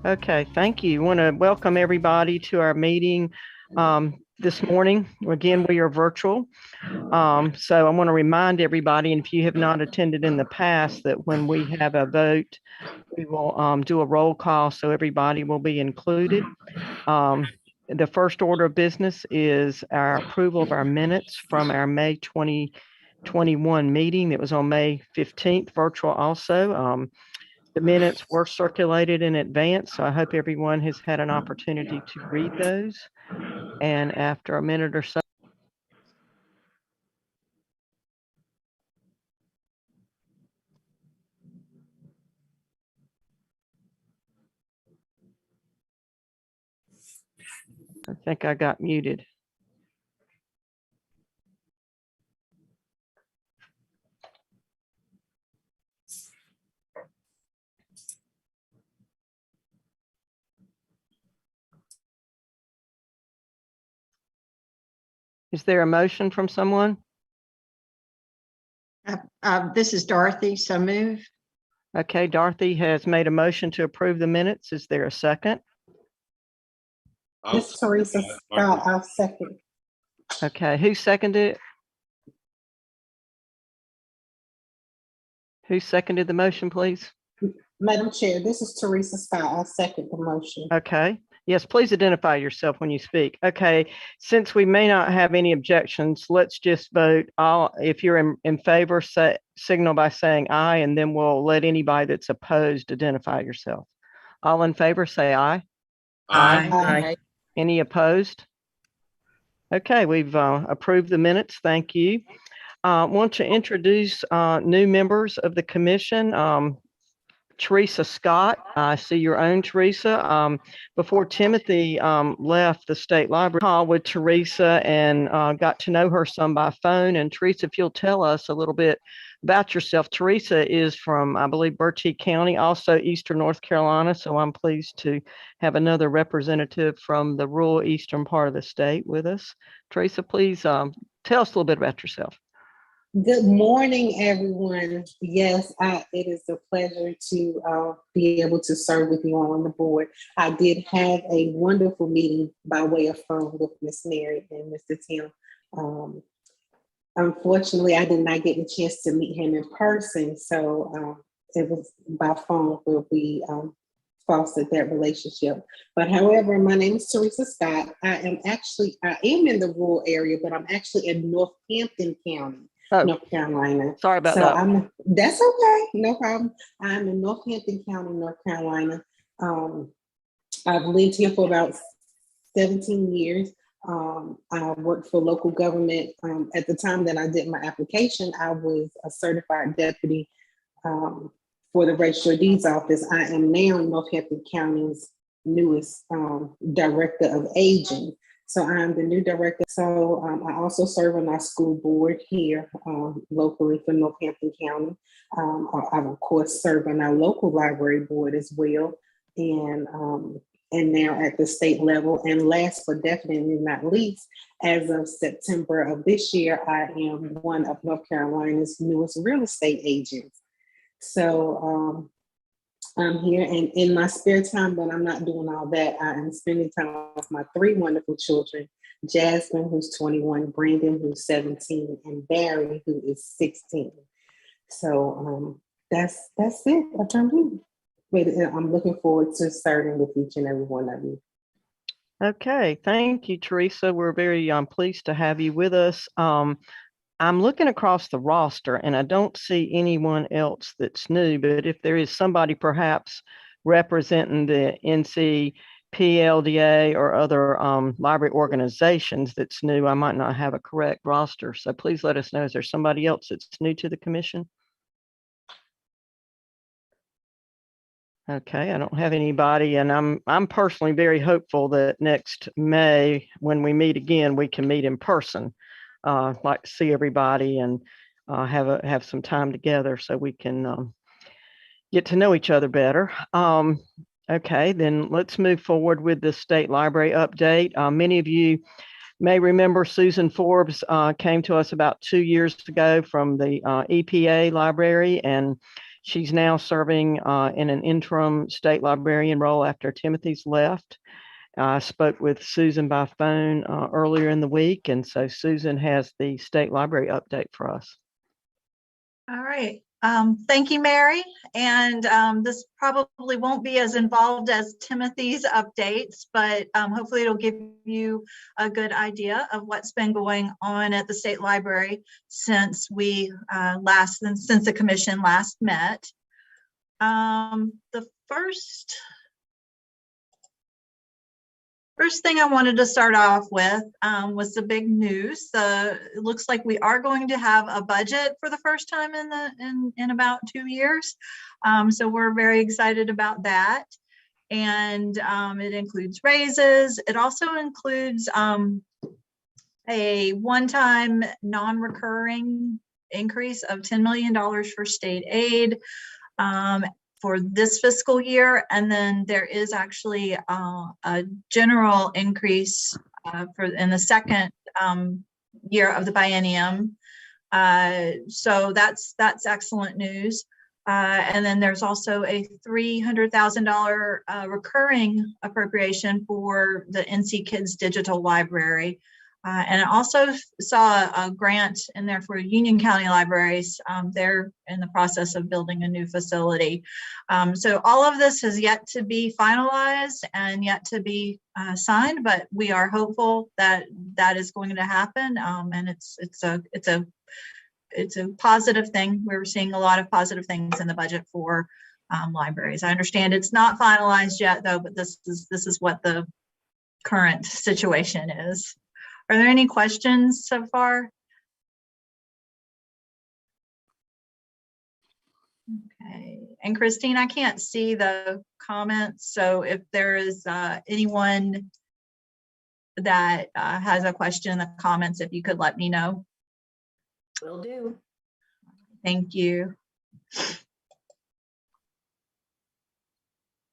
Okay, thank you. I want to welcome everybody to our meeting this morning. Again, we are virtual. So I want to remind everybody, and if you have not attended in the past, that when we have a vote, we will do a roll call so everybody will be included. The first order of business is our approval of our minutes from our May 2021 meeting that was on May 15th, virtual also. The minutes were circulated in advance, so I hope everyone has had an opportunity to read those. And after a minute or so, I think I got muted. Is there a motion from someone? This is Dorothy, so move. Okay, Dorothy has made a motion to approve the minutes. Is there a second? This is Teresa Scott, I'll second. Okay, who seconded it? Who seconded the motion, please? Madam Chair, this is Teresa Scott, I'll second the motion. Okay. Yes, please identify yourself when you speak. Okay, since we may not have any objections, let's just vote. If you're in favor, signal by saying aye, and then we'll let anybody that's opposed identify yourself. All in favor, say aye. Aye. Aye. Any opposed? Okay, we've approved the minutes. Thank you. Want to introduce new members of the commission. Teresa Scott, I see your own Teresa. Before Timothy left the state library, called with Teresa and got to know her some by phone. And Teresa, if you'll tell us a little bit about yourself. Teresa is from, I believe, Bertie County, also Eastern North Carolina. So I'm pleased to have another representative from the rural eastern part of the state with us. Teresa, please tell us a little bit about yourself. Good morning, everyone. Yes, it is a pleasure to be able to serve with you on the board. I did have a wonderful meeting by way of phone with Miss Mary and Mr. Tim. Unfortunately, I did not get the chance to meet him in person, so it was by phone where we fostered that relationship. But however, my name is Teresa Scott. I am in the rural area, but I'm actually in Northampton County. North Carolina. Sorry about that. That's okay, no problem. I'm in Northampton County, North Carolina. I've lived here for about 17 years. I worked for local government. At the time that I did my application, I was a certified deputy for the Registrar of Deeds office. I am now Northampton County's newest director of aging. So I'm the new director. So I also serve on our school board here locally for Northampton County. I of course serve on our local library board as well, and now at the state level. And last but definitely not least, as of September of this year, I am one of North Carolina's newest real estate agents. So I'm here, and in my spare time when I'm not doing all that, I am spending time with my three wonderful children, Jasmine, who's 21, Brandon, who's 17, and Barry, who is 16. So that's it. I'm looking forward to serving with each and every one of you. Okay, thank you, Teresa. We're very pleased to have you with us. I'm looking across the roster and I don't see anyone else that's new, but if there is somebody perhaps representing the NC, PLDA, or other library organizations that's new, I might not have a correct roster. So please let us know. Is there somebody else that's new to the commission? Okay, I don't have anybody, and I'm personally very hopeful that next May, when we meet again, we can meet in person. Like to see everybody and have some time together so we can get to know each other better. Okay, then let's move forward with the state library update. Many of you may remember Susan Forbes came to us about 2 years ago from the EPA library, and She's now serving in an interim state librarian role after Timothy's left. I spoke with Susan by phone earlier in the week, and so Susan has the state library update for us. All right. Thank you, Mary. And this probably won't be as involved as Timothy's updates, but hopefully it'll give you a good idea of what's been going on at the state library since since the commission last met. The first thing I wanted to start off with was the big news. It looks like we are going to have a budget for the first time in about 2 years. So we're very excited about that. And it includes raises. It also includes a one-time non-recurring increase of $10 million for state aid for this fiscal year, and then there is actually a general increase in the second year of the biennium. So that's excellent news. And then there's also a $300,000 recurring appropriation for the NC Kids Digital Library. And I also saw a grant in there for Union County Libraries. They're in the process of building a new facility. So all of this has yet to be finalized and yet to be signed, but we are hopeful that that is going to happen. And it's a positive thing. We're seeing a lot of positive things in the budget for libraries. I understand it's not finalized yet, though, but this is what the current situation is. Are there any questions so far? Okay, and Christine, I can't see the comments, so if there is anyone that has a question in the comments, if you could let me know. Will do. Thank you.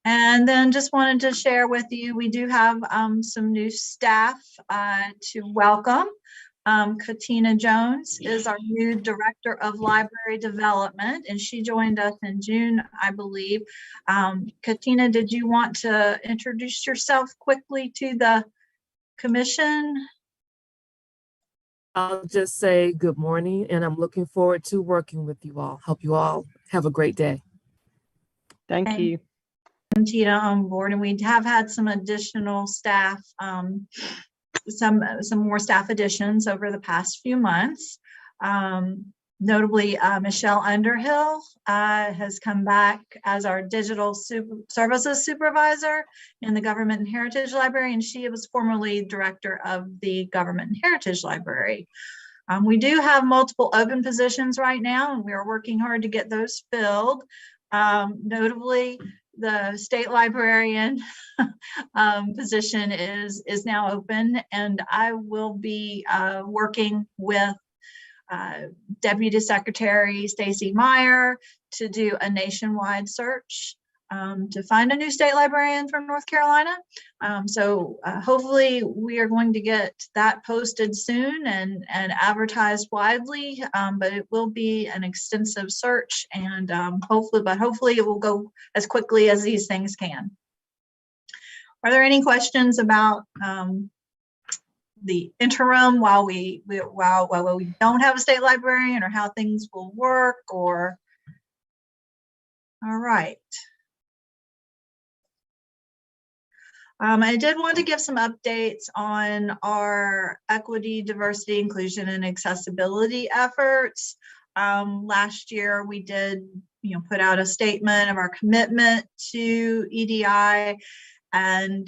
And then just wanted to share with you, we do have some new staff to welcome. Katina Jones is our new Director of Library Development, and she joined us in June, I believe. Katina, did you want to introduce yourself quickly to the commission? I'll just say good morning, and I'm looking forward to working with you all. Hope you all have a great day. Thank you. Tina on board, and we have had some additional staff, some more staff additions over the past few months. Notably, Michelle Underhill has come back as our digital services supervisor in the Government and Heritage Library, and she was formerly director of the Government and Heritage Library. We do have multiple open positions right now, and we are working hard to get those filled. Notably, the state librarian position is now open, and I will be working with Deputy Secretary Stacy Meyer to do a nationwide search to find a new state librarian from North Carolina. So hopefully we are going to get that posted soon and advertised widely, but it will be an extensive search, and hopefully it will go as quickly as these things can. Are there any questions about the interim while we don't have a state librarian, or how things will work? Or all right. I did want to give some updates on our equity, diversity, inclusion, and accessibility efforts. Last year, we did, put out a statement of our commitment to EDI, and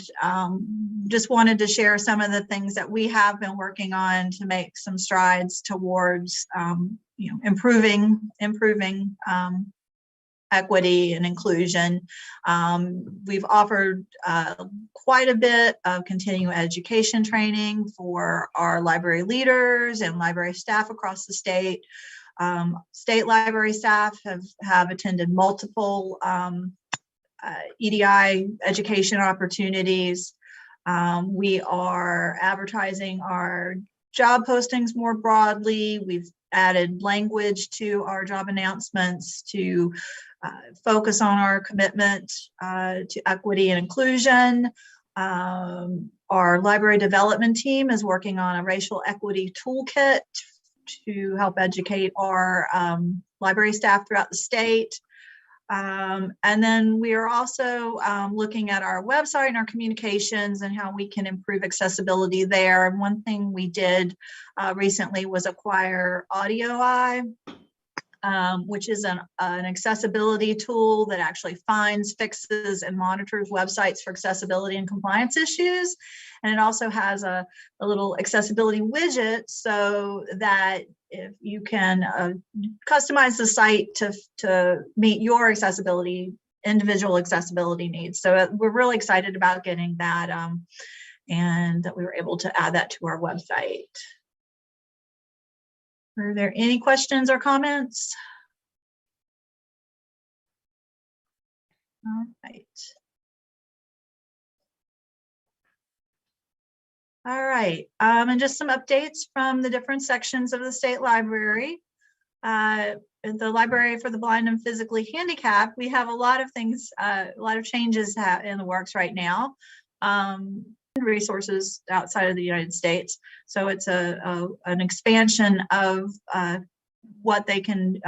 just wanted to share some of the things that we have been working on to make some strides towards, improving equity and inclusion. We've offered quite a bit of continuing education training for our library leaders and library staff across the state. State library staff have attended multiple EDI education opportunities. We are advertising our job postings more broadly. We've added language to our job announcements to focus on our commitment to equity and inclusion. Our library development team is working on a racial equity toolkit to help educate our library staff throughout the state. And then we are also looking at our website and our communications and how we can improve accessibility there. And one thing we did recently was acquire Audioeye, which is an accessibility tool that actually finds, fixes, and monitors websites for accessibility and compliance issues. And it also has a little accessibility widget so that if you can customize the site to meet your individual accessibility needs. So we're really excited about getting that and that we were able to add that to our website. Are there any questions or comments? All right. All right, and just some updates from the different sections of the State Library. The Library for the Blind and Physically Handicapped, we have a lot of things, a lot of changes in the works right now. Resources outside of the United States. So it's an expansion of what they can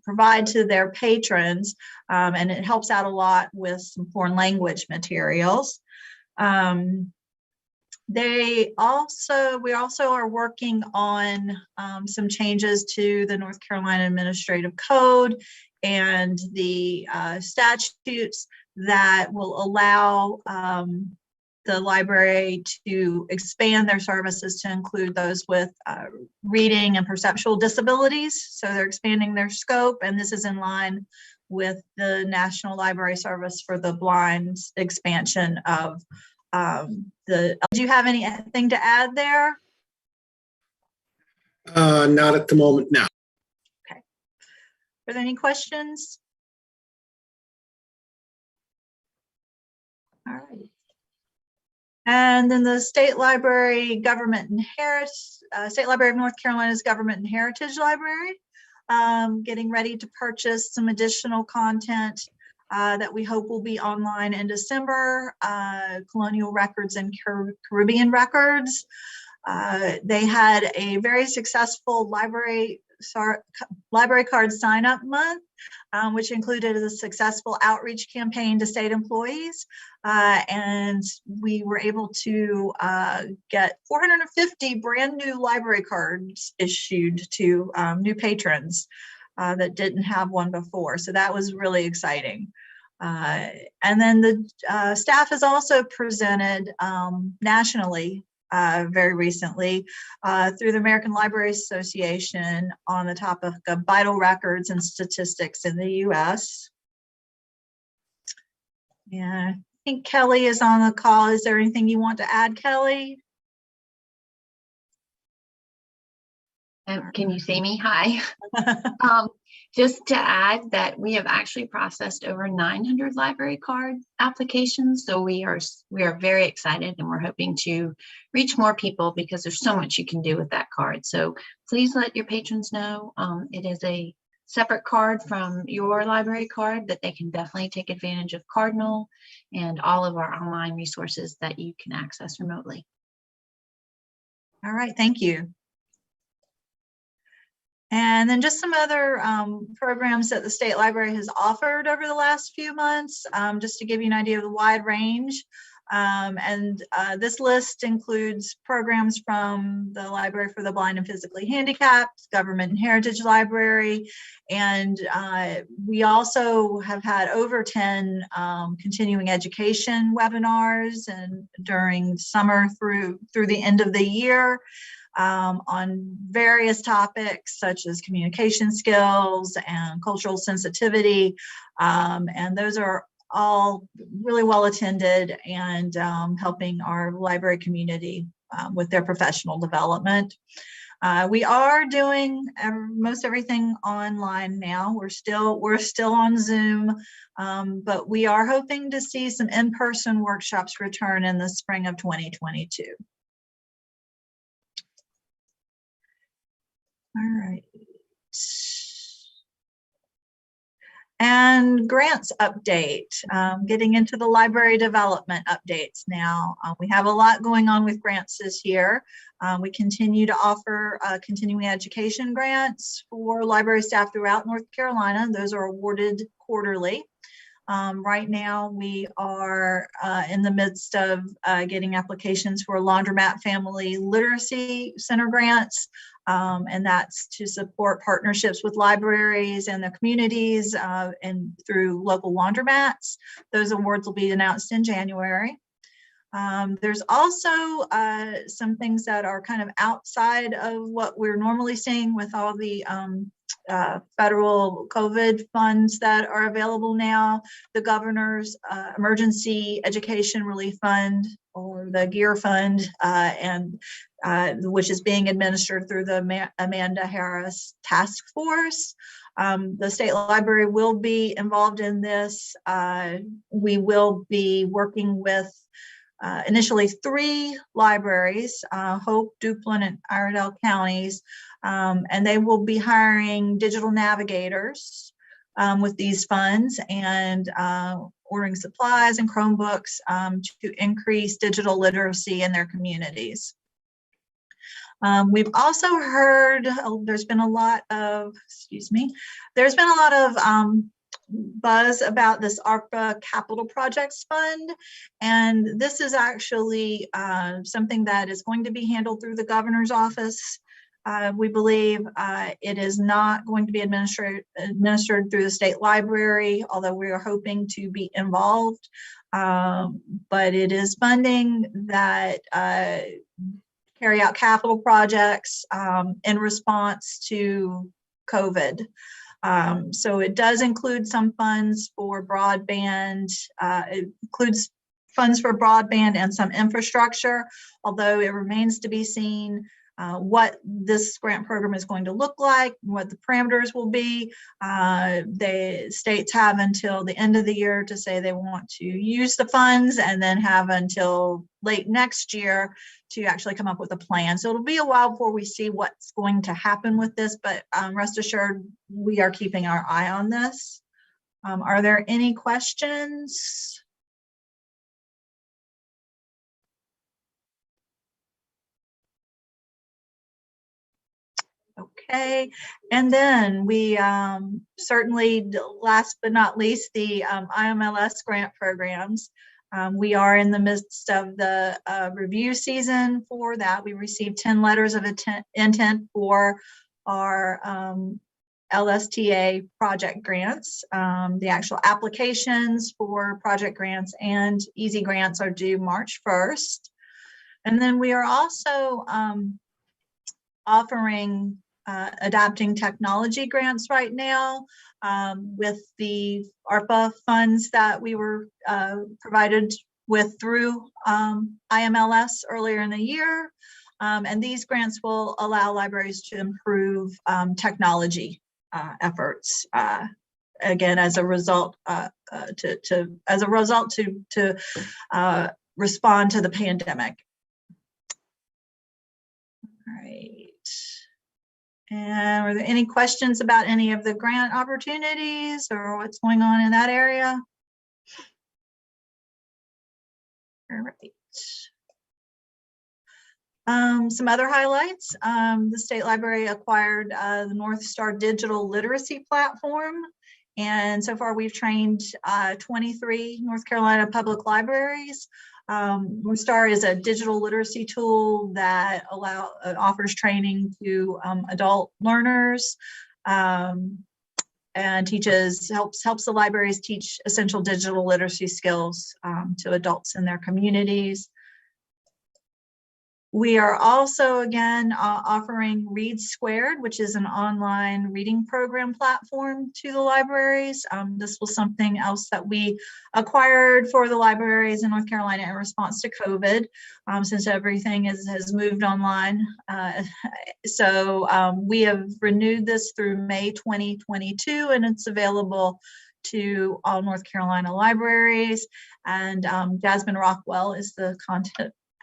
provide to their patrons, and it helps out a lot with some foreign language materials. We also are working on some changes to the North Carolina Administrative Code and the statutes that will allow the library to expand their services to include those with reading and perceptual disabilities. So they're expanding their scope, and this is in line with the National Library Service for the Blind expansion of do you have anything to add there? Not at the moment, no. Okay. Are there any questions? All right. And then the State Library State Library of North Carolina's Government and Heritage Library, getting ready to purchase some additional content that we hope will be online in December, colonial records and Caribbean records. They had a very successful library card sign-up month, which included a successful outreach campaign to state employees. And we were able to get 450 brand new library cards issued to new patrons that didn't have one before. So that was really exciting. And then the staff has also presented nationally very recently through the American Library Association on the topic of vital records and statistics in the U.S. Yeah, I think Kelly is on the call. Is there anything you want to add, Kelly? Can you see me? Hi. Just to add that we have actually processed over 900 library card applications. So we are very excited, and we're hoping to reach more people because there's so much you can do with that card. So please let your patrons know it is a separate card from your library card, that they can definitely take advantage of Cardinal and all of our online resources that you can access remotely. All right, thank you. And then just some other programs that the State Library has offered over the last few months, just to give you an idea of the wide range. This list includes programs from the Library for the Blind and Physically Handicapped, Government and Heritage Library, and we also have had over 10 continuing education webinars and during summer through the end of the year. On various topics such as communication skills and cultural sensitivity. And those are all really well attended and helping our library community with their professional development. We are doing most everything online now. We're still on Zoom, but we are hoping to see some in-person workshops return in the spring of 2022. All right. And grants update, getting into the library development updates now. We have a lot going on with grants this year. We continue to offer continuing education grants for library staff throughout North Carolina. Those are awarded quarterly. Right now, we are in the midst of getting applications for Laundromat Family Literacy Center grants, and that's to support partnerships with libraries and the communities and through local laundromats. Those awards will be announced in January. There's also some things that are kind of outside of what we're normally seeing with all the federal COVID funds that are available now. The governor's emergency education relief fund, or the GEAR fund, and which is being administered through the Amanda Harris Task Force. The state library will be involved in this. We will be working with initially 3 libraries, Hope, Duplin, and Iredell counties, and they will be hiring digital navigators with these funds and ordering supplies and Chromebooks to increase digital literacy in their communities. We've also heard there's been a lot of, buzz about this ARPA Capital Projects Fund, and this is actually something that is going to be handled through the governor's office. We believe it is not going to be administered through the state library, although we are hoping to be involved, but it is funding that carry out capital projects in response to COVID. So it does include some funds for broadband, it includes funds for broadband and some infrastructure, although it remains to be seen what this grant program is going to look like, what the parameters will be. The states have until the end of the year to say they want to use the funds, and then have until late next year to actually come up with a plan. So it'll be a while before we see what's going to happen with this, but rest assured, we are keeping our eye on this. Are there any questions? Okay, and then we certainly, last but not least, the IMLS grant programs. We are in the midst of the review season for that. We received 10 letters of intent for our LSTA project grants. The actual applications for project grants and easy grants are due March 1st. And then we are also offering adapting technology grants right now with the ARPA funds that we were provided with through IMLS earlier in the year. And these grants will allow libraries to improve technology efforts. Again, as a result to respond to the pandemic. All right. And are there any questions about any of the grant opportunities or what's going on in that area? All right. Some other highlights. The State Library acquired the Northstar digital literacy platform. And so far we've trained 23 North Carolina public libraries. Northstar is a digital literacy tool that offers training to adult learners and helps the libraries teach essential digital literacy skills to adults in their communities. We are also, again, offering Read Squared, which is an online reading program platform to the libraries. This was something else that we acquired for the libraries in North Carolina in response to COVID, since everything has moved online. So we have renewed this through May 2022, and it's available to all North Carolina libraries. And Jasmine Rockwell is the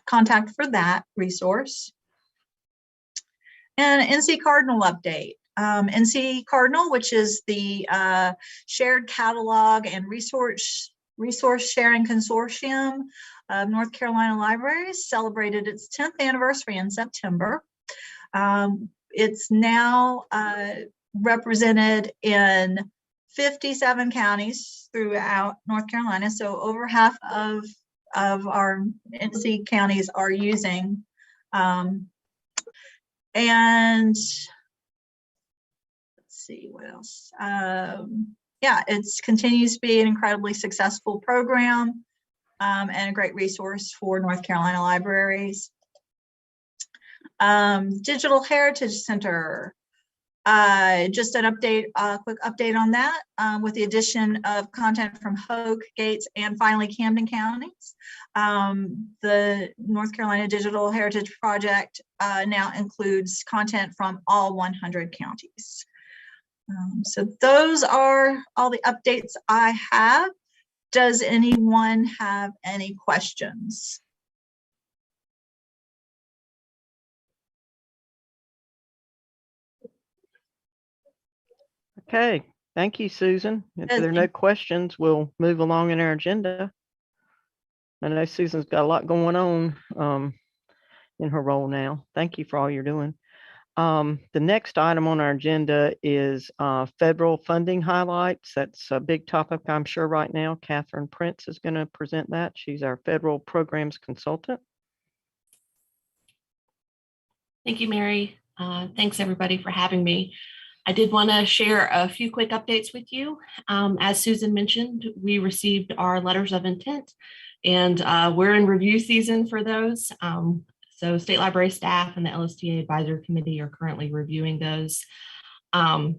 contact for that resource. And NC Cardinal update. NC Cardinal, which is the shared catalog and resource sharing consortium of North Carolina libraries, celebrated its 10th anniversary in September. It's now represented in 57 counties throughout North Carolina. So over half of our NC counties are using. And let's see what else. Yeah, it continues to be an incredibly successful program and a great resource for North Carolina libraries. Digital Heritage Center. Just an update, quick update on that with the addition of content from Hoke, Gates, and finally Camden counties. The North Carolina Digital Heritage Project now includes content from all 100 counties. So those are all the updates I have. Does anyone have any questions? Okay, thank you, Susan. If there are no questions, we'll move along in our agenda. I know Susan's got a lot going on in her role now. Thank you for all you're doing. The next item on our agenda is federal funding highlights. That's a big topic, I'm sure, right now. Catherine Prince is going to present that. She's our federal programs consultant. Thank you, Mary. Thanks, everybody, for having me. I did want to share a few quick updates with you. As Susan mentioned, we received our letters of intent, and we're in review season for those. So State Library staff and the LSTA Advisory Committee are currently reviewing those. But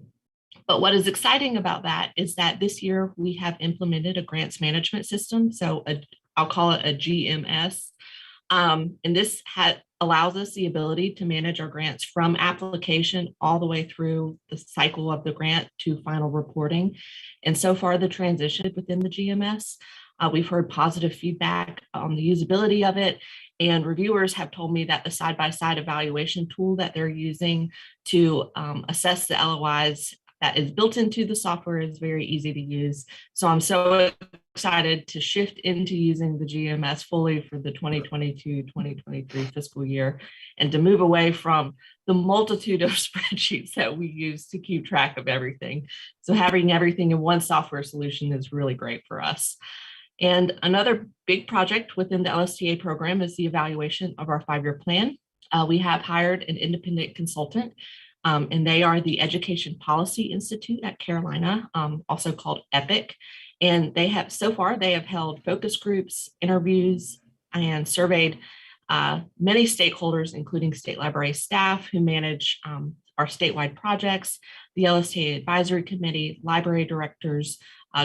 what is exciting about that is that this year we have implemented a grants management system. So I'll call it a GMS. And this allows us the ability to manage our grants from application all the way through the cycle of the grant to final reporting. And so far, the transition within the GMS, we've heard positive feedback on the usability of it. And reviewers have told me that the side-by-side evaluation tool that they're using to assess the LOIs that is built into the software is very easy to use. So I'm so excited to shift into using the GMS fully for the 2022-2023 fiscal year and to move away from the multitude of spreadsheets that we use to keep track of everything. So having everything in one software solution is really great for us. And another big project within the LSTA program is the evaluation of our 5-year plan. We have hired an independent consultant, and they are the Education Policy Institute at Carolina, also called EPIC. And they have, so far, they have held focus groups, interviews, and surveyed many stakeholders, including state library staff who manage our statewide projects, the LSTA Advisory Committee, library directors,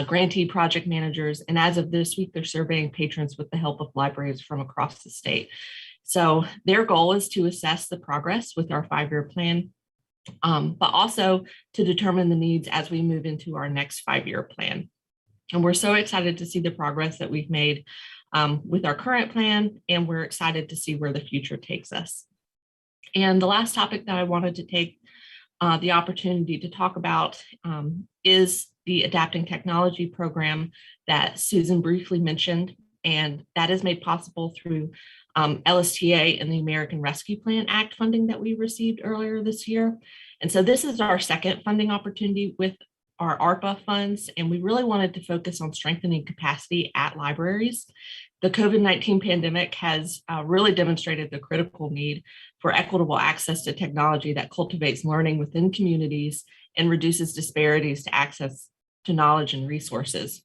grantee project managers, and as of this week, they're surveying patrons with the help of libraries from across the state. So their goal is to assess the progress with our 5-year plan, but also to determine the needs as we move into our next 5-year plan. And we're so excited to see the progress that we've made with our current plan, and we're excited to see where the future takes us. And the last topic that I wanted to take the opportunity to talk about is the Adapting Technology program that Susan briefly mentioned, and that is made possible through LSTA and the American Rescue Plan Act funding that we received earlier this year. And so this is our second funding opportunity with our ARPA funds, and we really wanted to focus on strengthening capacity at libraries. The COVID-19 pandemic has really demonstrated the critical need for equitable access to technology that cultivates learning within communities and reduces disparities to access to knowledge and resources.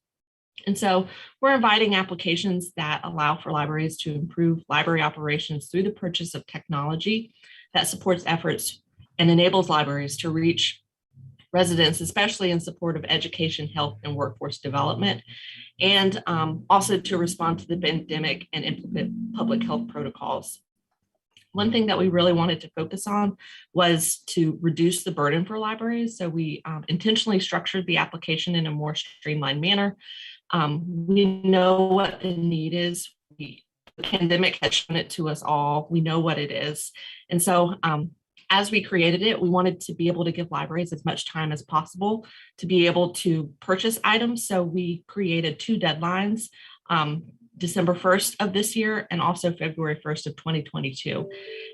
And so we're inviting applications that allow for libraries to improve library operations through the purchase of technology that supports efforts and enables libraries to reach residents, especially in support of education, health, and workforce development, and also to respond to the pandemic and implement public health protocols. One thing that we really wanted to focus on was to reduce the burden for libraries. So we intentionally structured the application in a more streamlined manner. We know what the need is. The pandemic has shown it to us all. We know what it is. And so as we created it, we wanted to be able to give libraries as much time as possible to be able to purchase items. So we created 2 deadlines, December 1st of this year and also February 1st of 2022.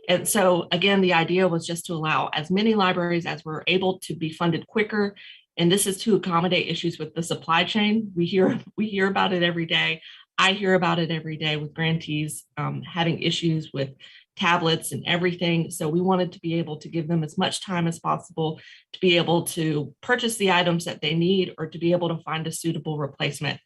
And so again, the idea was just to allow as many libraries as were able to be funded quicker. And this is to accommodate issues with the supply chain. We hear about it every day. I hear about it every day with grantees having issues with tablets and everything. So we wanted to be able to give them as much time as possible to be able to purchase the items that they need or to be able to find a suitable replacement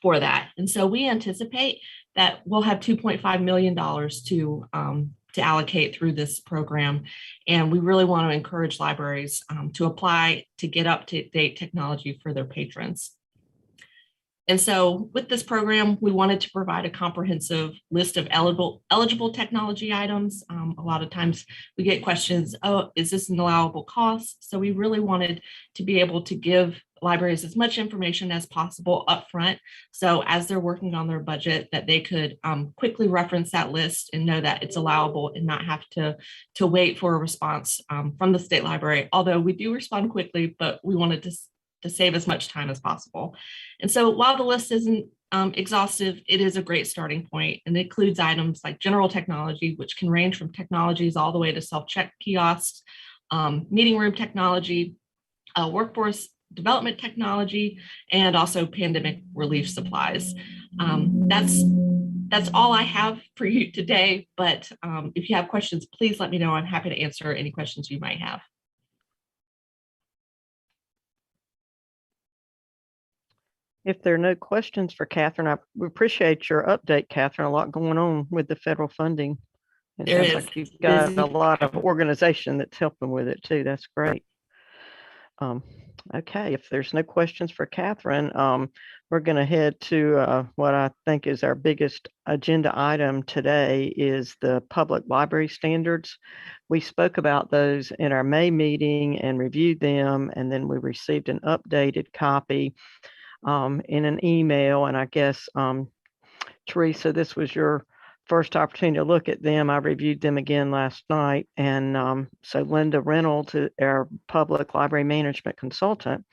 for that. And so we anticipate that we'll have $2.5 million to allocate through this program. And we really want to encourage libraries to apply to get up-to-date technology for their patrons. And so with this program, we wanted to provide a comprehensive list of eligible technology items. A lot of times we get questions, oh, is this an allowable cost? So we really wanted to be able to give libraries as much information as possible upfront. So as they're working on their budget, that they could quickly reference that list and know that it's allowable and not have to wait for a response from the state library. Although we do respond quickly, but we wanted to save as much time as possible. And so while the list isn't exhaustive, it is a great starting point, and it includes items like general technology, which can range from technologies all the way to self-check kiosks, meeting room technology, workforce development technology, and also pandemic relief supplies. That's all I have for you today, but if you have questions, please let me know. I'm happy to answer any questions you might have. If there are no questions for Catherine, we appreciate your update, Catherine. A lot going on with the federal funding. It There sounds is. like you've got Busy. a lot of organization that's helping with it too. That's great. Okay, if there's no questions for Catherine, we're going to head to what I think is our biggest agenda item today is the public library standards. We spoke about those in our May meeting and reviewed them, and then we received an updated copy in an email. And I guess, Teresa, this was your first opportunity to look at them. I reviewed them again last night. And so Linda Reynolds, our public library management consultant,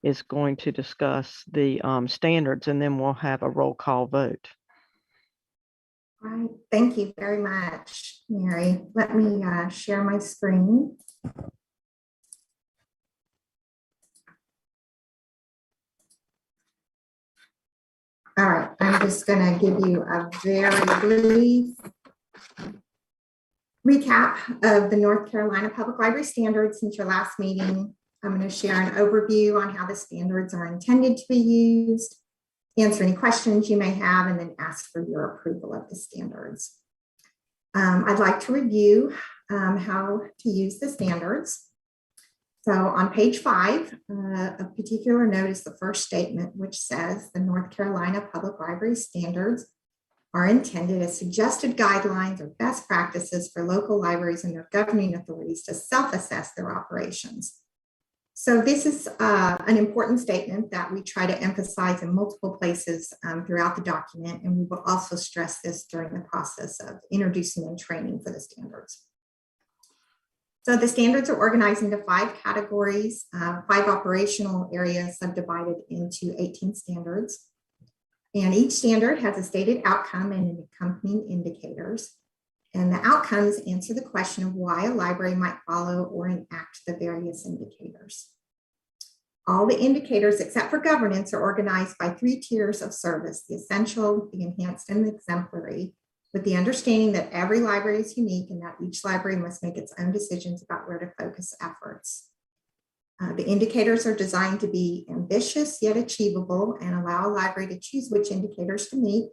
is going to discuss the standards, and then we'll have a roll call vote. All right, thank you very much, Mary. Let me share my screen. All right, I'm just going to give you a very brief recap of the North Carolina Public Library Standards since your last meeting. I'm going to share an overview on how the standards are intended to be used, answer any questions you may have, and then ask for your approval of the standards. I'd like to review how to use the standards. So on page 5, a particular note is the first statement, which says the North Carolina Public Library Standards are intended as suggested guidelines or best practices for local libraries and their governing authorities to self-assess their operations. So this is an important statement that we try to emphasize in multiple places throughout the document, and we will also stress this during the process of introducing and training for the standards. So the standards are organized into 5 categories, 5 operational areas subdivided into 18 standards. And each standard has a stated outcome and accompanying indicators. And the outcomes answer the question of why a library might follow or enact the various indicators. All the indicators, except for governance, are organized by 3 tiers of service: the essential, the enhanced, and the exemplary, with the understanding that every library is unique and that each library must make its own decisions about where to focus efforts. The indicators are designed to be ambitious yet achievable and allow a library to choose which indicators to meet.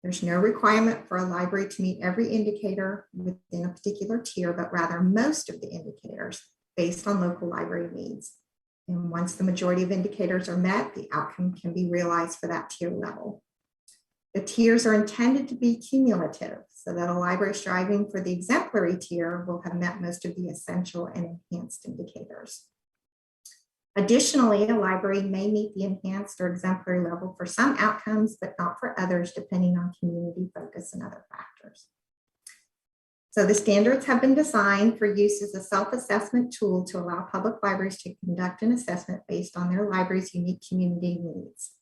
There's no requirement for a library to meet every indicator within a particular tier, but rather most of the indicators based on local library needs. And once the majority of indicators are met, the outcome can be realized for that tier level. The tiers are intended to be cumulative, so that a library striving for the exemplary tier will have met most of the essential and enhanced indicators. Additionally, a library may meet the enhanced or exemplary level for some outcomes, but not for others, depending on community focus and other factors. So the standards have been designed for use as a self-assessment tool to allow public libraries to conduct an assessment based on their library's unique community needs.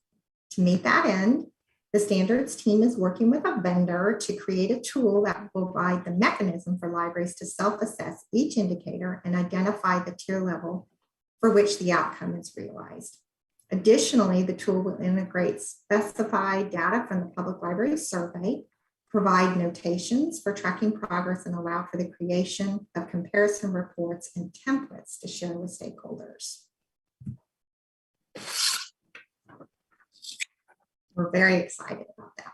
To meet that end, the standards team is working with a vendor to create a tool that will provide the mechanism for libraries to self-assess each indicator and identify the tier level for which the outcome is realized. Additionally, the tool will integrate specified data from the public library survey, provide notations for tracking progress, and allow for the creation of comparison reports and templates to share with stakeholders. We're very excited about that.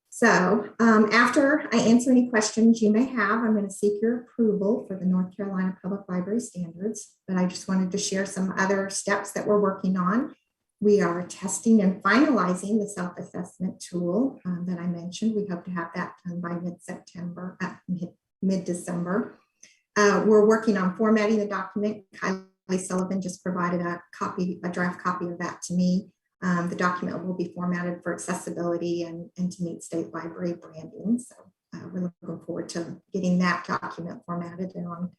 So after I answer any questions you may have, I'm going to seek your approval for the North Carolina Public Library Standards, but I just wanted to share some other steps that we're working on. We are testing and finalizing the self-assessment tool that I mentioned. We hope to have that done by mid-September, mid-December. We're working on formatting the document. Kylie Sullivan just provided a draft copy of that to me. The document will be formatted for accessibility and to meet state library branding. So we're looking forward to getting that document formatted and on.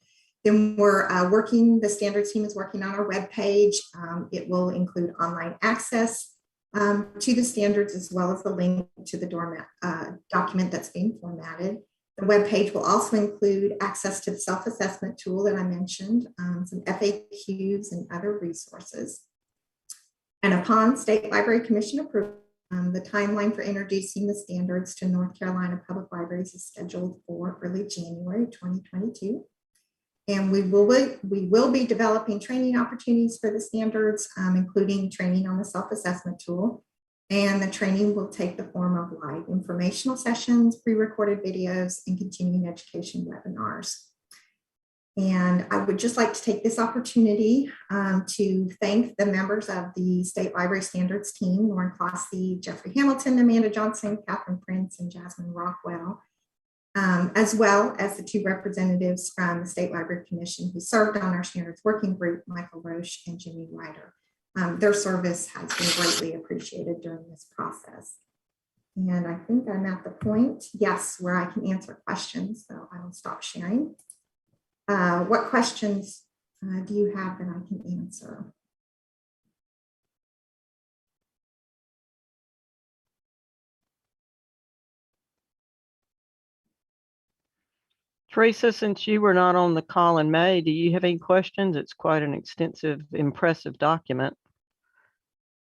Then we're the standards team is working on our webpage. It will include online access to the standards as well as the link to the document that's being formatted. The webpage will also include access to the self-assessment tool that I mentioned, some FAQs and other resources. And upon State Library Commission approval, the timeline for introducing the standards to North Carolina public libraries is scheduled for early January 2022. And we will be developing training opportunities for the standards, including training on the self-assessment tool. And the training will take the form of live informational sessions, pre-recorded videos, and continuing education webinars. And I would just like to take this opportunity to thank the members of the State Library Standards team, Lauren Clossy, Jeffrey Hamilton, Amanda Johnson, Catherine Prince, and Jasmine Rockwell, as well as the two representatives from the State Library Commission who served on our standards working group, Michael Roche and Jimmy Ryder. Their service has been greatly appreciated during this process. And I think I'm at the point, yes, where I can answer questions, so I will stop sharing. What questions do you have that I can answer? Teresa, since you were not on the call in May, do you have any questions? It's quite an extensive, impressive document.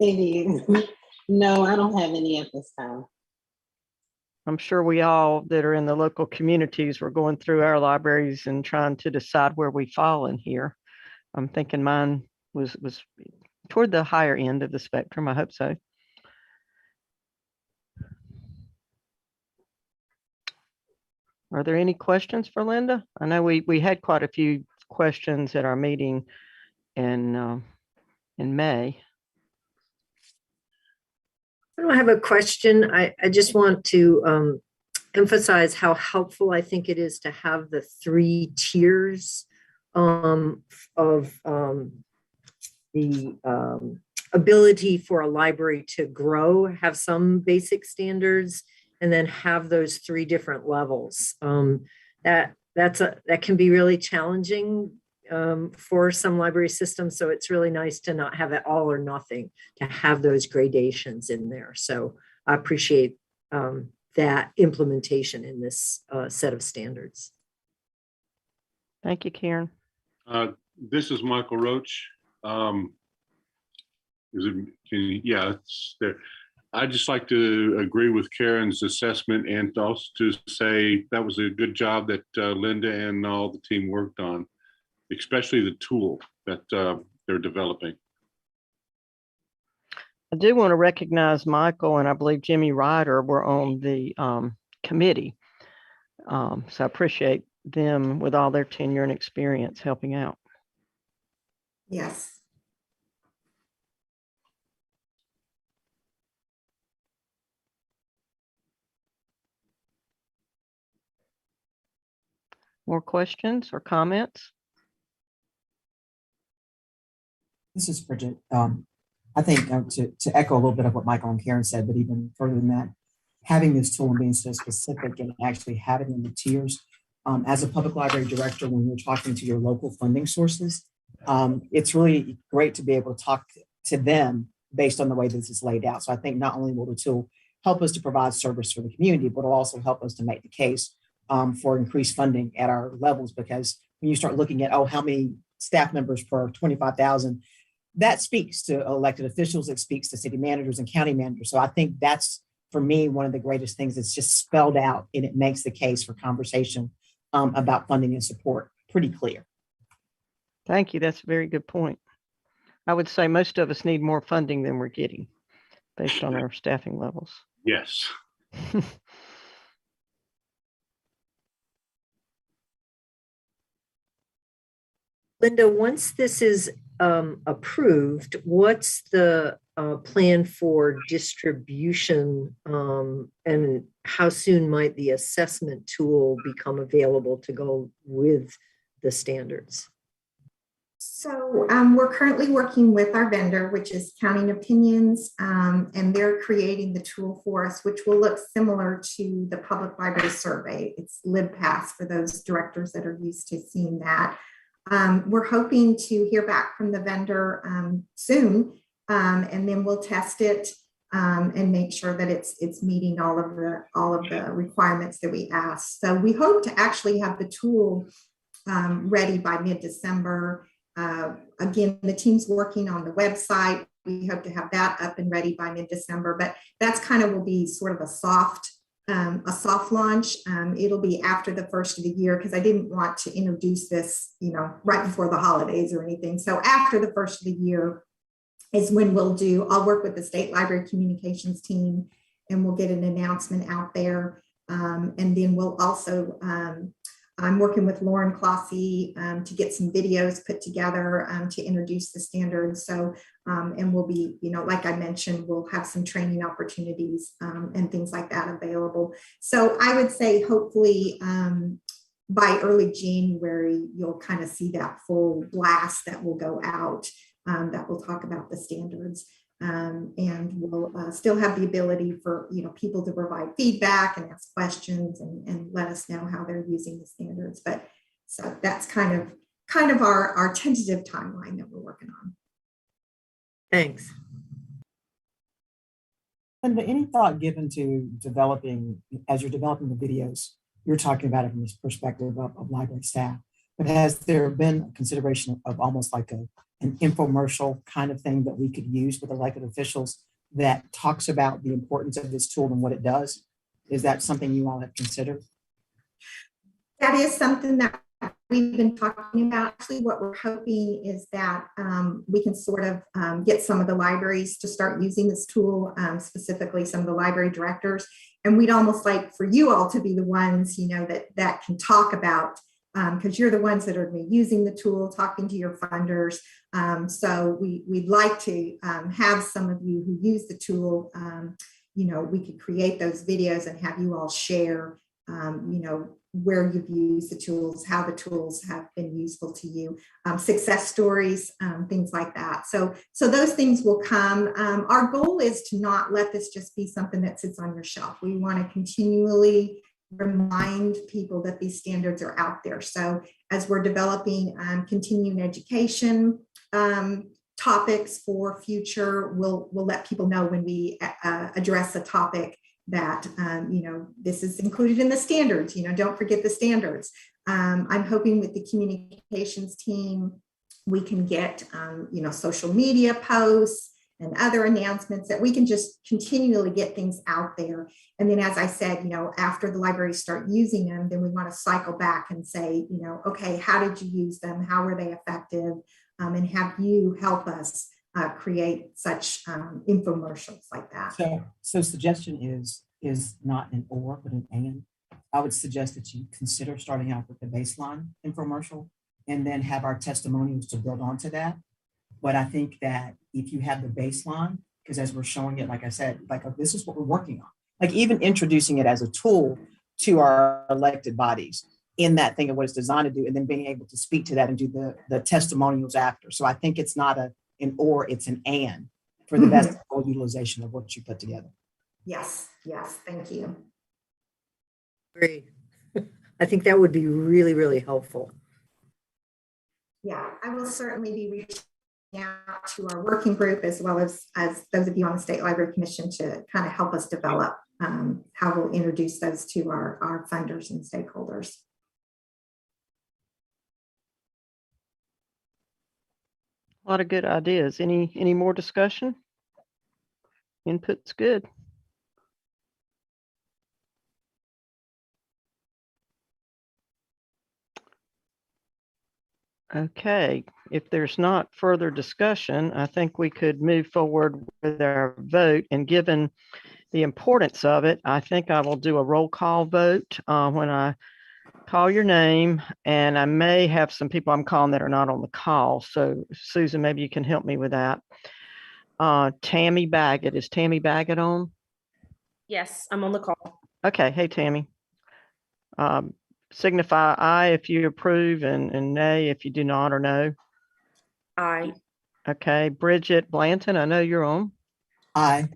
It is. No, I don't have any at this time. I'm sure we all that are in the local communities were going through our libraries and trying to decide where we fall in here. I'm thinking mine was toward the higher end of the spectrum. I hope so. Are there any questions for Linda? I know we had quite a few questions at our meeting in May. I don't have a question. I just want to emphasize how helpful I think it is to have the 3 tiers of the ability for a library to grow, have some basic standards, and then have those 3 different levels. That can be really challenging for some library systems. So it's really nice to not have it all or nothing, to have those gradations in there. So I appreciate that implementation in this set of standards. Thank you, Karen. This is Michael Roach. Yeah, it's there. I'd just like to agree with Karen's assessment and also to say that was a good job that Linda and all the team worked on, especially the tool that they're developing. I do want to recognize Michael and I believe Jimmy Ryder were on the committee. So I appreciate them with all their tenure and experience helping out. Yes. More questions or comments? This is Bridget. I think to echo a little bit of what Michael and Karen said, but even further than that, having this tool and being so specific and actually having it in the tiers. As a public library director, when you're talking to your local funding sources, it's really great to be able to talk to them based on the way this is laid out. So I think not only will the tool help us to provide service for the community, but it'll also help us to make the case for increased funding at our levels, because when you start looking at, oh, how many staff members per 25,000, that speaks to elected officials, it speaks to city managers and county managers. So I think that's, for me, one of the greatest things. It's just spelled out and it makes the case for conversation about funding and support pretty clear. Thank you. That's a very good point. I would say most of us need more funding than we're getting based on our staffing levels. Yes. Linda, once this is approved, what's the plan for distribution, and how soon might the assessment tool become available to go with the standards? So we're currently working with our vendor, which is Counting Opinions, and they're creating the tool for us, which will look similar to the public library survey. It's LibPass for those directors that are used to seeing that. We're hoping to hear back from the vendor soon, and then we'll test it and make sure that it's meeting all of the requirements that we ask. So we hope to actually have the tool ready by mid-December. Again, the team's working on the website. We hope to have that up and ready by mid-December, but that's kind of will be sort of a soft launch. It'll be after the first of the year, because I didn't want to introduce this, right before the holidays or anything. So after the first of the year is when I'll work with the state library communications team and we'll get an announcement out there. And then we'll also, I'm working with Lauren Clossy to get some videos put together to introduce the standards. So, and we'll be, like I mentioned, we'll have some training opportunities and things like that available. So I would say hopefully by early January, you'll kind of see that full blast that will go out that will talk about the standards. And we'll still have the ability for people to provide feedback and ask questions and let us know how they're using the standards. But so that's kind of our tentative timeline that we're working on. Thanks. And any thought given to developing, as you're developing the videos, you're talking about it from this perspective of library staff, but has there been a consideration of almost like an infomercial kind of thing that we could use with elected officials that talks about the importance of this tool and what it does? Is that something you all have considered? That is something that we've been talking about. Actually, what we're hoping is that we can sort of get some of the libraries to start using this tool, specifically some of the library directors. And we'd almost like for you all to be the ones, that can talk about, because you're the ones that are going to be using the tool, talking to your funders. So we'd like to have some of you who use the tool, we could create those videos and have you all share, where you've used the tools, how the tools have been useful to you, success stories, things like that. So those things will come. Our goal is to not let this just be something that sits on your shelf. We want to continually remind people that these standards are out there. So as we're developing continuing education topics for future, we'll let people know when we address a topic that, this is included in the standards, don't forget the standards. I'm hoping with the communications team, we can get, social media posts and other announcements that we can just continually get things out there. And then, as I said, after the libraries start using them, then we want to cycle back and say, okay, how did you use them? How were they effective? And have you help us create such infomercials like that. So suggestion is not an or, but an and. I would suggest that you consider starting out with the baseline infomercial and then have our testimonials to build onto that. But I think that if you have the baseline, because as we're showing it, like I said, this is what we're working on. Like even introducing it as a tool to our elected bodies in that thing of what it's designed to do, and then being able to speak to that and do the testimonials after. So I think it's not an or, it's an and for the best utilization of what you put together. Yes, Yes, thank you. Great. I think that would be really, really helpful. Yeah, I will certainly be reaching out to our working group as well as those of you on the State Library Commission to kind of help us develop how we'll introduce those to our funders and stakeholders. A lot of good ideas. Any more discussion? Input's good. Okay, if there's not further discussion, I think we could move forward with our vote. And given the importance of it, I think I will do a roll call vote when I call your name. And I may have some people I'm calling that are not on the call. So Susan, maybe you can help me with that. Tammy Baggett, is Tammy Baggett on? Yes, I'm on the call. Okay, hey Tammy. Signify aye if you approve and nay if you do not or no. Aye. Okay, Bridget Blanton, I know you're on. Aye.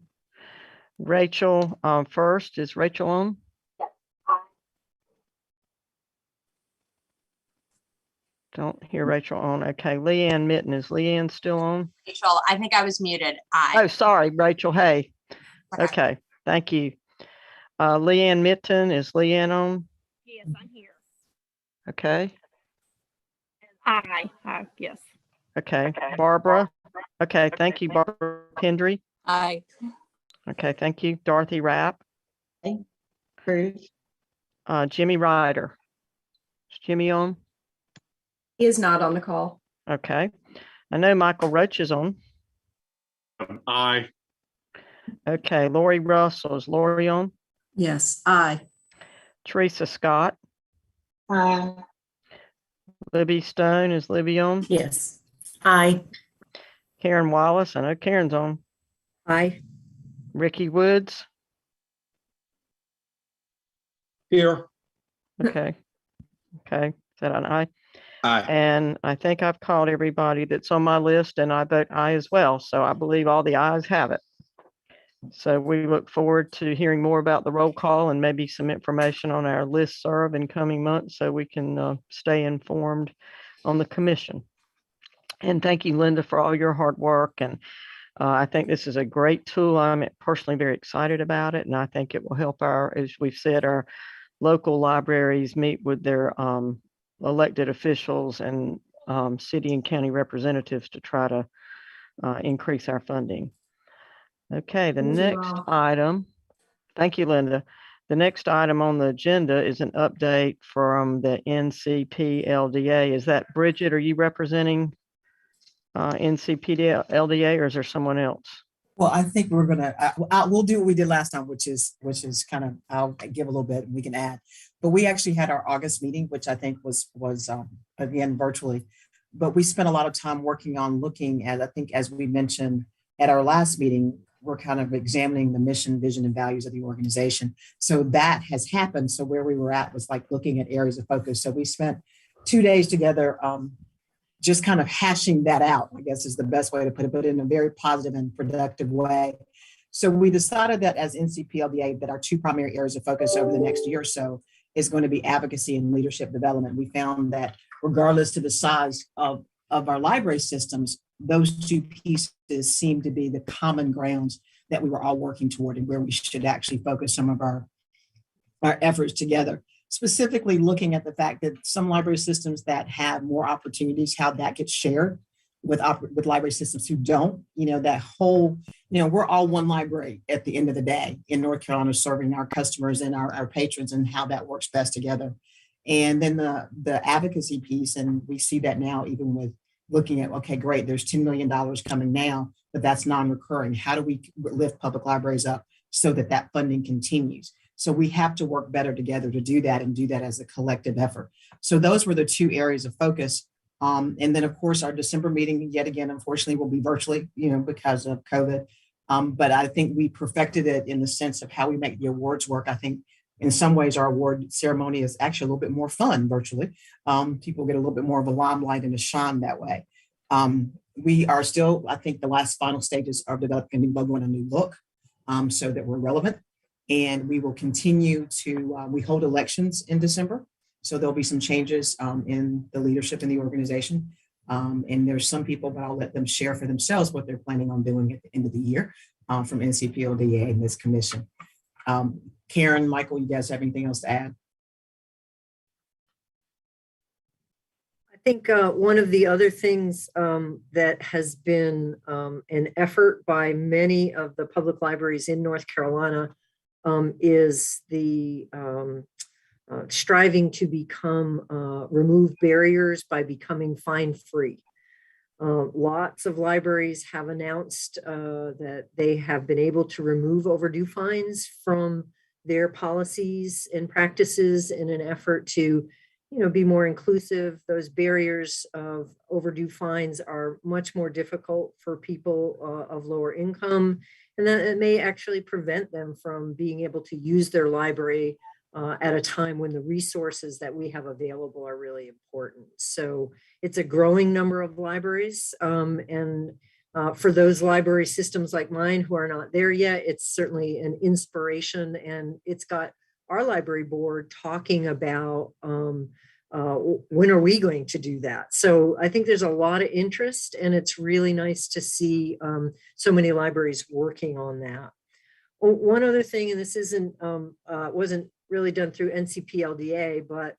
Rachel first, is Rachel on? Don't hear Rachel on. Okay, Leanne Mitten, is Leanne still on? Rachel, I think I was muted. Aye. Oh, sorry, Rachel, hey. Okay, thank you. Leanne Mitten, is Leanne on? Yes, I'm here. Okay. Aye. Yes. Okay, Barbara. Okay, thank you, Barbara Pendry. Aye. Okay, thank you. Dorothy Rapp. Approved. Jimmy Ryder. Is Jimmy on? He is not on the call. Okay. I know Michael Roach is on. Aye. Okay, Lori Russell, is Lori on? Yes. Aye. Teresa Scott. Aye. Libby Stone, is Libby on? Yes. Aye. Karen Wallace, I know Karen's on. Aye. Ricky Woods. Here. Okay. Okay, is that an aye? Aye. And I think I've called everybody that's on my list and I vote aye as well. So I believe all the ayes have it. So we look forward to hearing more about the roll call and maybe some information on our listserv in coming months so we can stay informed on the commission. And thank you, Linda, for all your hard work. And I think this is a great tool. I'm personally very excited about it. And I think it will help as we've said, our local libraries meet with their elected officials and city and county representatives to try to increase our funding. Okay, the next item, thank you, Linda. The next item on the agenda is an update from the NCP-LDA. Is that Bridget, are you representing NCP-LDA or is there someone else? Well, I think we're gonna, we'll do what we did last time, which is kind of, I'll give a little bit and we can add. But we actually had our August meeting, which I think was again, virtually. But we spent a lot of time working on looking at, I think, as we mentioned at our last meeting, we're kind of examining the mission, vision, and values of the organization. So that has happened. So where we were at was like looking at areas of focus. So we spent 2 days together just kind of hashing that out, I guess is the best way to put it, but in a very positive and productive way. So we decided that as NCP-LDA, that our 2 primary areas of focus over the next year or so is going to be advocacy and leadership development. We found that regardless to the size of our library systems, those 2 pieces seem to be the common grounds that we were all working toward and where we should actually focus some of our efforts together. Specifically looking at the fact that some library systems that have more opportunities, how that gets shared with library systems who don't, that whole, we're all one library at the end of the day in North Carolina, serving our customers and our patrons and how that works best together. And then the advocacy piece, and we see that now even with looking at, okay, great, there's $10 million coming now, but that's non-recurring. How do we lift public libraries up so that funding continues? So we have to work better together to do that and do that as a collective effort. So those were the 2 areas of focus. And then of course, our December meeting, yet again, unfortunately will be virtually, because of COVID. But I think we perfected it in the sense of how we make the awards work. I think in some ways our award ceremony is actually a little bit more fun virtually. People get a little bit more of a limelight and a shine that way. We are still, I think the last final stages of developing a new logo and a new look so that we're relevant. And we will continue to, we hold elections in December. So there'll be some changes in the leadership in the organization. And there's some people, but I'll let them share for themselves what they're planning on doing at the end of the year from NCPLDA and this commission. Karen, Michael, you guys have anything else to add? I think one of the other things that has been an effort by many of the public libraries in North Carolina is the striving to remove barriers by becoming fine-free. Lots of libraries have announced that they have been able to remove overdue fines from their policies and practices in an effort to, be more inclusive. Those barriers of overdue fines are much more difficult for people of lower income, and that it may actually prevent them from being able to use their library at a time when the resources that we have available are really important. So it's a growing number of libraries. And for those library systems like mine who are not there yet, it's certainly an inspiration. And it's got our library board talking about when are we going to do that? So I think there's a lot of interest, and it's really nice to see so many libraries working on that. One other thing, and this wasn't really done through NCPLDA, but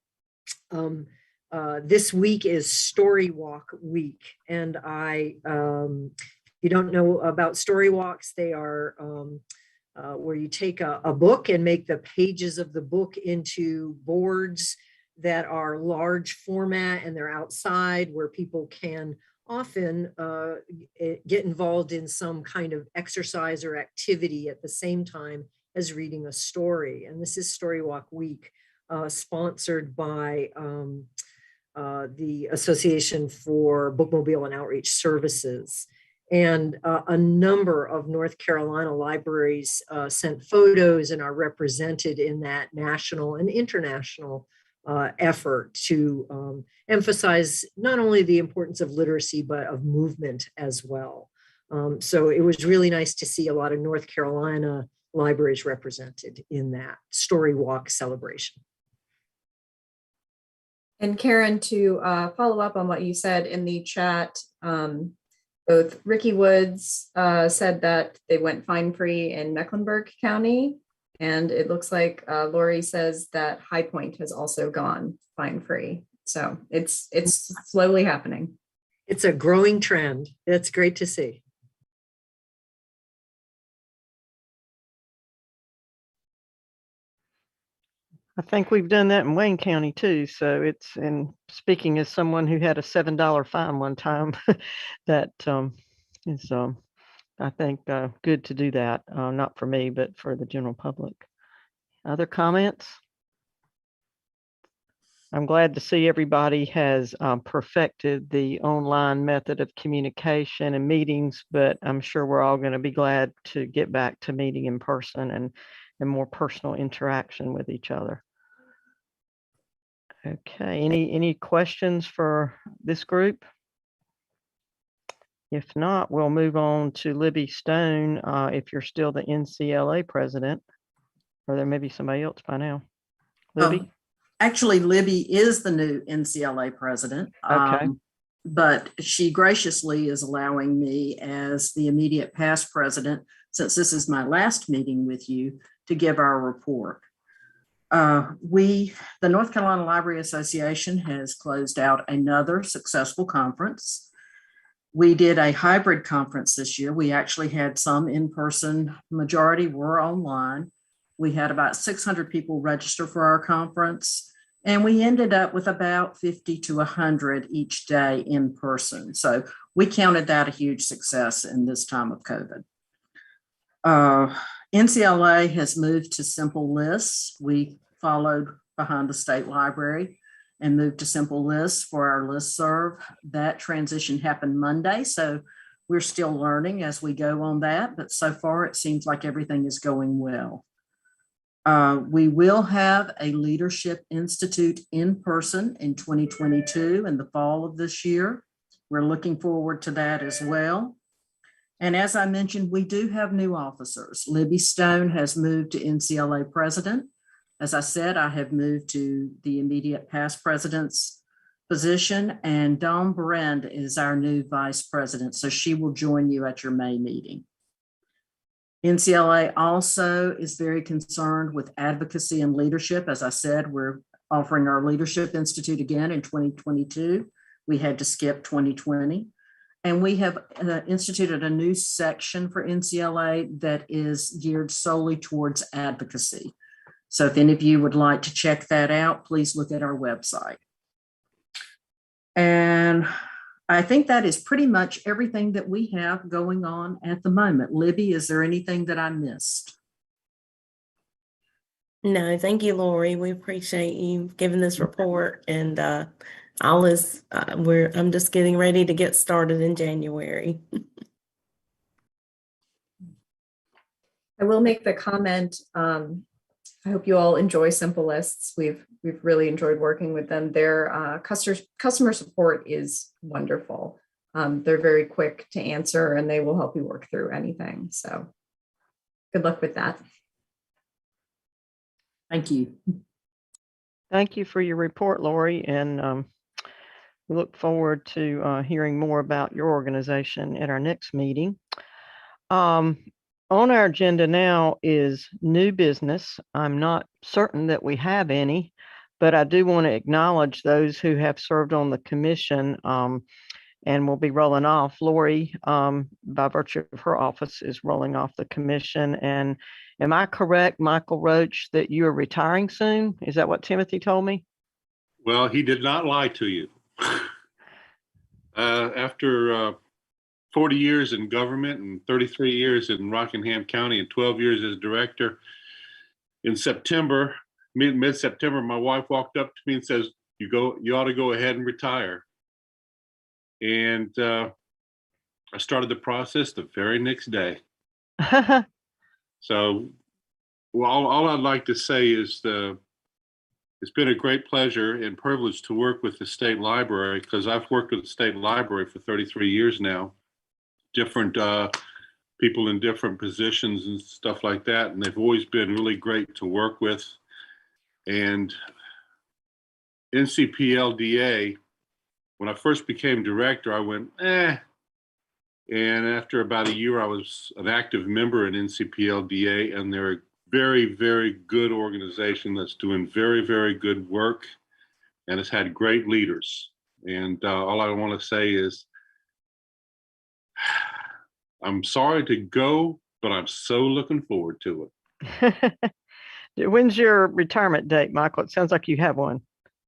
this week is Story Walk Week. And if you don't know about Story Walks, they are where you take a book and make the pages of the book into boards that are large format, and they're outside where people can often get involved in some kind of exercise or activity at the same time as reading a story. And this is Story Walk Week, sponsored by the Association for Bookmobile and Outreach Services. And a number of North Carolina libraries sent photos and are represented in that national and international effort to emphasize not only the importance of literacy, but of movement as well. So it was really nice to see a lot of North Carolina libraries represented in that Story Walk celebration. And Karen, to follow up on what you said in the chat, both Ricky Woods said that they went fine-free in Mecklenburg County, and it looks like Lori says that High Point has also gone fine-free. So it's slowly happening. It's a growing trend. That's great to see. I think we've done that in Wayne County too. So and speaking as someone who had a $7 fine one time, that is, I think, good to do that. Not for me, but for the general public. Other comments? I'm glad to see everybody has perfected the online method of communication and meetings, but I'm sure we're all going to be glad to get back to meeting in person and more personal interaction with each other. Okay, any questions for this group? If not, we'll move on to Libby Stone, if you're still the NCLA president, or there may be somebody else by now. Libby? Actually, Libby is the new NCLA president. Okay. But she graciously is allowing me, as the immediate past president, since this is my last meeting with you, to give our report. The North Carolina Library Association has closed out another successful conference. We did a hybrid conference this year. We actually had some in person, majority were online. We had about 600 people register for our conference, and we ended up with about 50 to 100 each day in person. So we counted that a huge success in this time of COVID. NCLA has moved to simple lists. We followed behind the state library and moved to simple lists for our listserv. That transition happened Monday, so we're still learning as we go on that, but so far it seems like everything is going well. We will have a Leadership Institute in person in 2022 in the fall of this year. We're looking forward to that as well. And as I mentioned, we do have new officers. Libby Stone has moved to NCLA president. As I said, I have moved to the immediate past president's position, and Dawn Brand is our new vice president. So she will join you at your May meeting. NCLA also is very concerned with advocacy and leadership. As I said, we're offering our Leadership Institute again in 2022. We had to skip 2020. And we have instituted a new section for NCLA that is geared solely towards advocacy. So if any of you would like to check that out, please look at our website. And I think that is pretty much everything that we have going on at the moment. Libby, is there anything that I missed? No, thank you, Lori. We appreciate you giving this report, and all is I'm just getting ready to get started in January. I will make the comment. I hope you all enjoy Simple Lists. We've really enjoyed working with them. Their customer support is wonderful. They're very quick to answer, and they will help you work through anything. So good luck with that. Thank you. Thank you for your report, Lori, and we look forward to hearing more about your organization at our next meeting. On our agenda now is new business. I'm not certain that we have any, but I do want to acknowledge those who have served on the commission and will be rolling off. Lori, by virtue of her office, is rolling off the commission. And am I correct, Michael Roach, that you are retiring soon? Is that what Timothy told me? Well, he did not lie to you. After 40 years in government and 33 years in Rockingham County and 12 years as director, in September, mid-September, my wife walked up to me and says, you ought to go ahead and retire. And I started the process the very next day. So, well, all I'd like to say is it's been a great pleasure and privilege to work with the State Library, because I've worked with the State Library for 33 years now, different people in different positions and stuff like that. And they've always been really great to work with. And NCPLDA, when I first became director, I went, eh. And after about a year, I was an active member in NCPLDA, and they're a very, very good organization that's doing very, very good work and has had great leaders. And all I want to say is, I'm sorry to go, but I'm so looking forward to it. When's your retirement date, Michael? It sounds like you have one.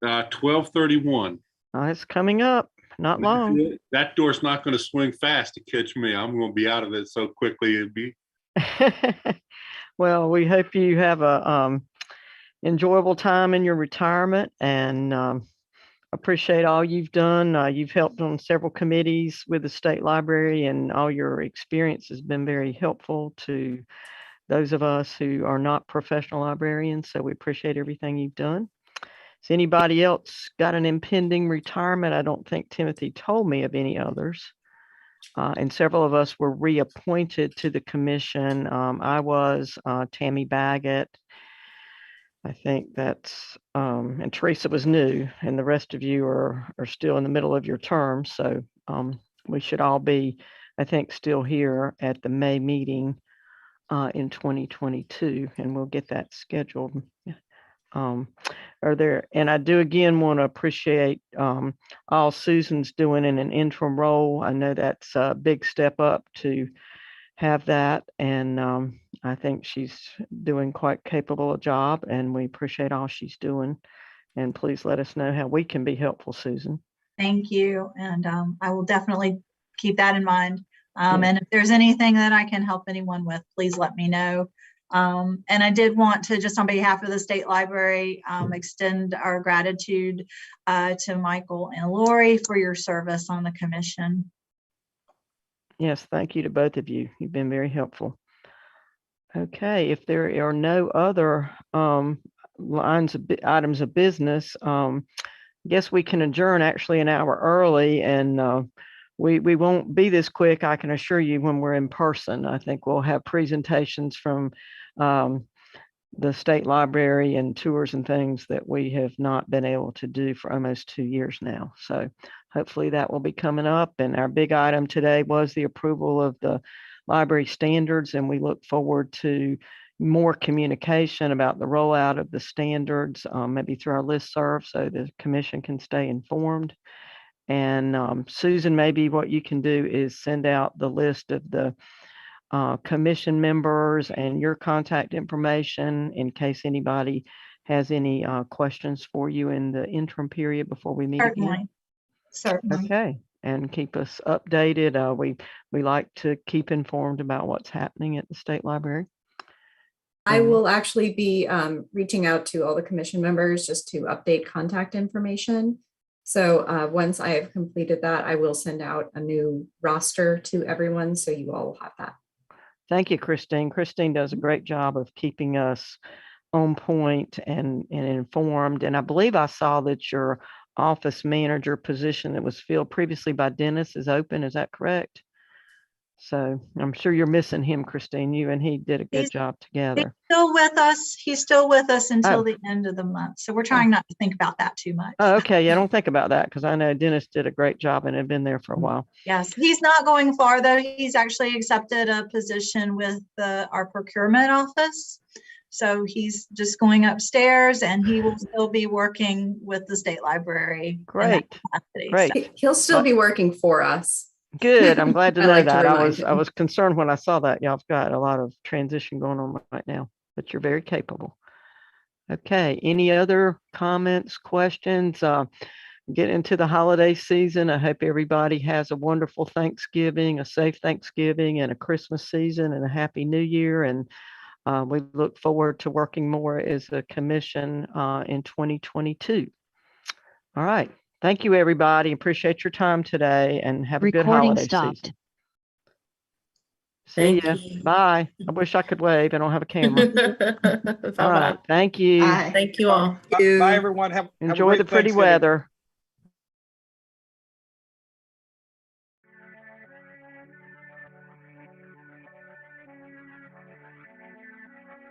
12/31. It's coming up. Not long. That door's not going to swing fast to catch me. I'm going to be out of it so quickly. It'd be. Well, we hope you have a enjoyable time in your retirement, and appreciate all you've done. You've helped on several committees with the State Library, and all your experience has been very helpful to those of us who are not professional librarians. So we appreciate everything you've done. Has anybody else got an impending retirement? I don't think Timothy told me of any others. And several of us were reappointed to the commission. I was, Tammy Baggett. I think that's, and Teresa was new, and the rest of you are still in the middle of your term. So we should all be, I think, still here at the May meeting in 2022, and we'll get that scheduled. And I do again want to appreciate all Susan's doing in an interim role. I know that's a big step up to have that, and I think she's doing quite capable a job, and we appreciate all she's doing. And please let us know how we can be helpful, Susan. Thank you, and I will definitely keep that in mind. And if there's anything that I can help anyone with, please let me know. And I did want to, just on behalf of the State Library, extend our gratitude to Michael and Lori for your service on the commission. Yes, thank you to both of you. You've been very helpful. Okay, if there are no other items of business, I guess we can adjourn actually an hour early, and we won't be this quick, I can assure you, when we're in person. I think we'll have presentations from the state library and tours and things that we have not been able to do for almost 2 years now. So hopefully that will be coming up. And our big item today was the approval of the library standards, and we look forward to more communication about the rollout of the standards, maybe through our listserv, so the commission can stay informed. And Susan, maybe what you can do is send out the list of the commission members and your contact information in case anybody has any questions for you in the interim period before we meet again. Certainly. Okay, and keep us updated. We like to keep informed about what's happening at the state library. I will actually be reaching out to all the commission members just to update contact information. So once I have completed that, I will send out a new roster to everyone, so you all will have that. Thank you, Christine. Christine does a great job of keeping us on point and informed. And I believe I saw that your office manager position that was filled previously by Dennis is open. Is that correct? So I'm sure you're missing him, Christine. You and he did a good job together. He's still with us. He's still with us until the end of the month. So we're trying not to think about that too much. Oh, okay. Yeah, don't think about that, because I know Dennis did a great job and had been there for a while. Yes, he's not going far though. He's actually accepted a position with our procurement office. So he's just going upstairs, and he will still be working with the state library. Great. Great. So He'll still be working for us. Good. I'm glad to know like to that. remind him. I was concerned when I saw that. Y'all have got a lot of transition going on right now, but you're very capable. Okay. Any other comments, questions? Get into the holiday season. I hope everybody has a wonderful Thanksgiving, a safe Thanksgiving, and a Christmas season, and a happy New Year. And we look forward to working more as a commission in 2022. All right. Thank you, everybody. Appreciate your time today, and have a good holiday season. See ya. Bye. I wish I could wave. I don't have a camera. All right. Thank you. Bye. Thank you all. Bye, everyone. Have a Enjoy great the pretty Thanksgiving. weather.